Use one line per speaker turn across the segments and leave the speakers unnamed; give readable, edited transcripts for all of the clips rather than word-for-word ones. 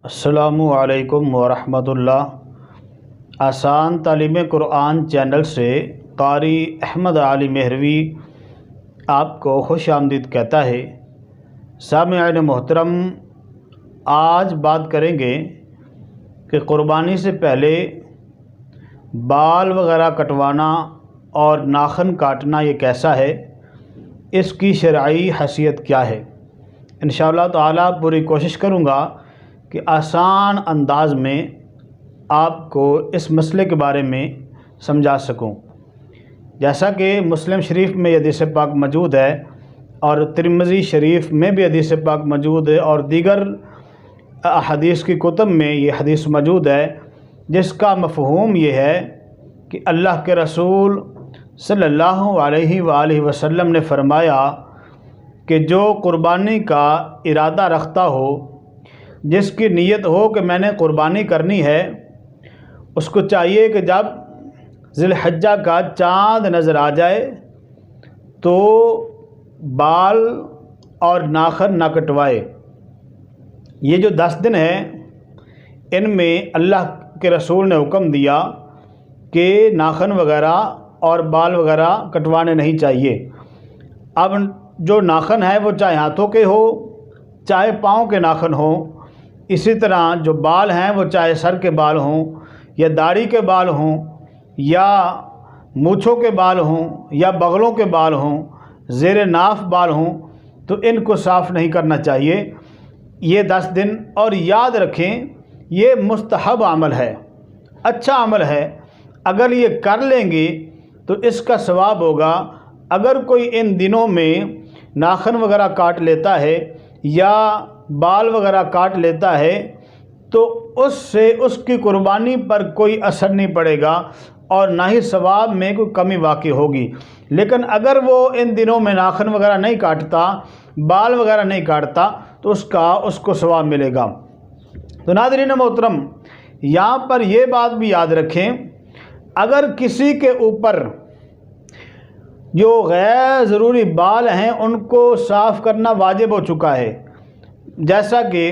السلام علیکم ورحمۃ اللہ۔ آسان تعلیم قرآن چینل سے قاری احمد علی مہروی آپ کو خوش آمدید کہتا ہے۔ سامعین محترم، آج بات کریں گے کہ قربانی سے پہلے بال وغیرہ کٹوانا اور ناخن کاٹنا یہ کیسا ہے، اس کی شرعی حیثیت کیا ہے۔ انشاءاللہ تعالیٰ پوری کوشش کروں گا کہ آسان انداز میں آپ کو اس مسئلے کے بارے میں سمجھا سکوں۔ جیسا کہ مسلم شریف میں یہ حدیث پاک موجود ہے اور ترمذی شریف میں بھی حدیث پاک موجود ہے اور دیگر احادیث کی کتب میں یہ حدیث موجود ہے، جس کا مفہوم یہ ہے کہ اللہ کے رسول صلی اللہ علیہ وآلہ وسلم نے فرمایا کہ جو قربانی کا ارادہ رکھتا ہو، جس کی نیت ہو کہ میں نے قربانی کرنی ہے، اس کو چاہیے کہ جب ذی الحجہ کا چاند نظر آ جائے تو بال اور ناخن نہ کٹوائے۔ یہ جو 10 دن ہیں، ان میں اللہ کے رسول نے حکم دیا کہ ناخن وغیرہ اور بال وغیرہ کٹوانے نہیں چاہیے۔ اب جو ناخن ہے وہ چاہے ہاتھوں کے ہو، چاہے پاؤں کے ناخن ہوں، اسی طرح جو بال ہیں وہ چاہے سر کے بال ہوں یا داڑھی کے بال ہوں یا مونچھوں کے بال ہوں یا بغلوں کے بال ہوں، زیر ناف بال ہوں، تو ان کو صاف نہیں کرنا چاہیے یہ 10 دن۔ اور یاد رکھیں، یہ مستحب عمل ہے، اچھا عمل ہے۔ اگر یہ کر لیں گے تو اس کا ثواب ہوگا۔ اگر کوئی ان دنوں میں ناخن وغیرہ کاٹ لیتا ہے یا بال وغیرہ کاٹ لیتا ہے تو اس سے اس کی قربانی پر کوئی اثر نہیں پڑے گا اور نہ ہی ثواب میں کوئی کمی واقع ہوگی۔ لیکن اگر وہ ان دنوں میں ناخن وغیرہ نہیں کاٹتا، بال وغیرہ نہیں کاٹتا، تو اس کو ثواب ملے گا۔ تو ناظرین محترم، یہاں پر یہ بات بھی یاد رکھیں، اگر کسی کے اوپر جو غیر ضروری بال ہیں ان کو صاف کرنا واجب ہو چکا ہے، جیسا کہ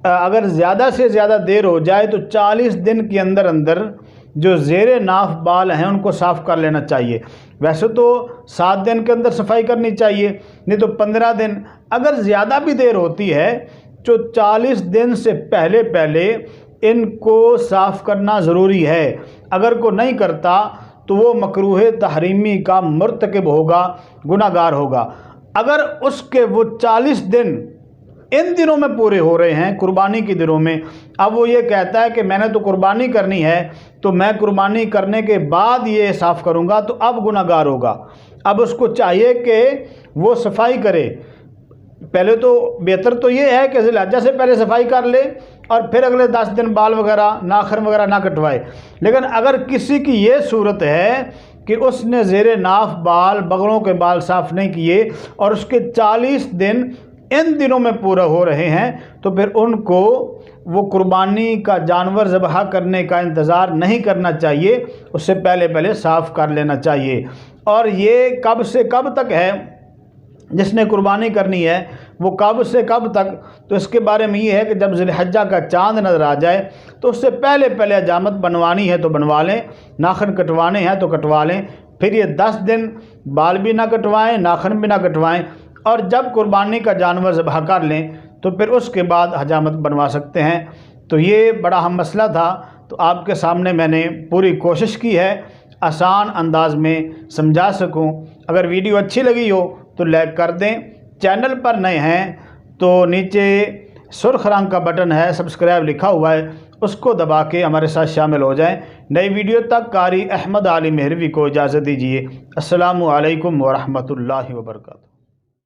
اگر زیادہ سے زیادہ دیر ہو جائے تو 40 دن کے اندر جو زیر ناف بال ہیں ان کو صاف کر لینا چاہیے۔ ویسے تو 7 دن کے اندر صفائی کرنی چاہیے، نہیں تو 15 دن۔ اگر زیادہ بھی دیر ہوتی ہے تو 40 دن سے پہلے ان کو صاف کرنا ضروری ہے۔ اگر کوئی نہیں کرتا تو وہ مکروہ تحریمی کا مرتکب ہوگا، گناہ گار ہوگا۔ اگر اس کے وہ 40 دن ان دنوں میں پورے ہو رہے ہیں، قربانی کے دنوں میں، اب وہ یہ کہتا ہے کہ میں نے تو قربانی کرنی ہے تو میں قربانی کرنے کے بعد یہ صاف کروں گا، تو اب گناہ گار ہوگا۔ اب اس کو چاہیے کہ وہ صفائی کرے۔ پہلے تو بہتر تو یہ ہے کہ ذی الحجہ سے پہلے صفائی کر لے اور پھر اگلے 10 دن بال وغیرہ ناخن وغیرہ نہ کٹوائے۔ لیکن اگر کسی کی یہ صورت ہے کہ اس نے زیر ناف بال، بغلوں کے بال صاف نہیں کیے اور اس کے 40 دن ان دنوں میں پورا ہو رہے ہیں، تو پھر ان کو وہ قربانی کا جانور ذبح کرنے کا انتظار نہیں کرنا چاہیے، اس سے پہلے صاف کر لینا چاہیے۔ اور یہ کب سے کب تک ہے، جس نے قربانی کرنی ہے وہ کب سے کب تک، تو اس کے بارے میں یہ ہے کہ جب ذی الحجہ کا چاند نظر آ جائے تو اس سے پہلے حجامت بنوانی ہے تو بنوا لیں، ناخن کٹوانے ہیں تو کٹوا لیں۔ پھر یہ 10 دن بال بھی نہ کٹوائیں، ناخن بھی نہ کٹوائیں، اور جب قربانی کا جانور ذبح کر لیں تو پھر اس کے بعد حجامت بنوا سکتے ہیں۔ تو یہ بڑا اہم مسئلہ تھا، تو آپ کے سامنے میں نے پوری کوشش کی ہے آسان انداز میں سمجھا سکوں۔ اگر ویڈیو اچھی لگی ہو تو لائک کر دیں، چینل پر نئے ہیں تو نیچے سرخ رنگ کا بٹن ہے، سبسکرائب لکھا ہوا ہے، اس کو دبا کے ہمارے ساتھ شامل ہو جائیں۔ نئی ویڈیو تک قاری احمد علی مہروی کو اجازت دیجیے۔ السلام علیکم ورحمۃ اللہ وبرکاتہ۔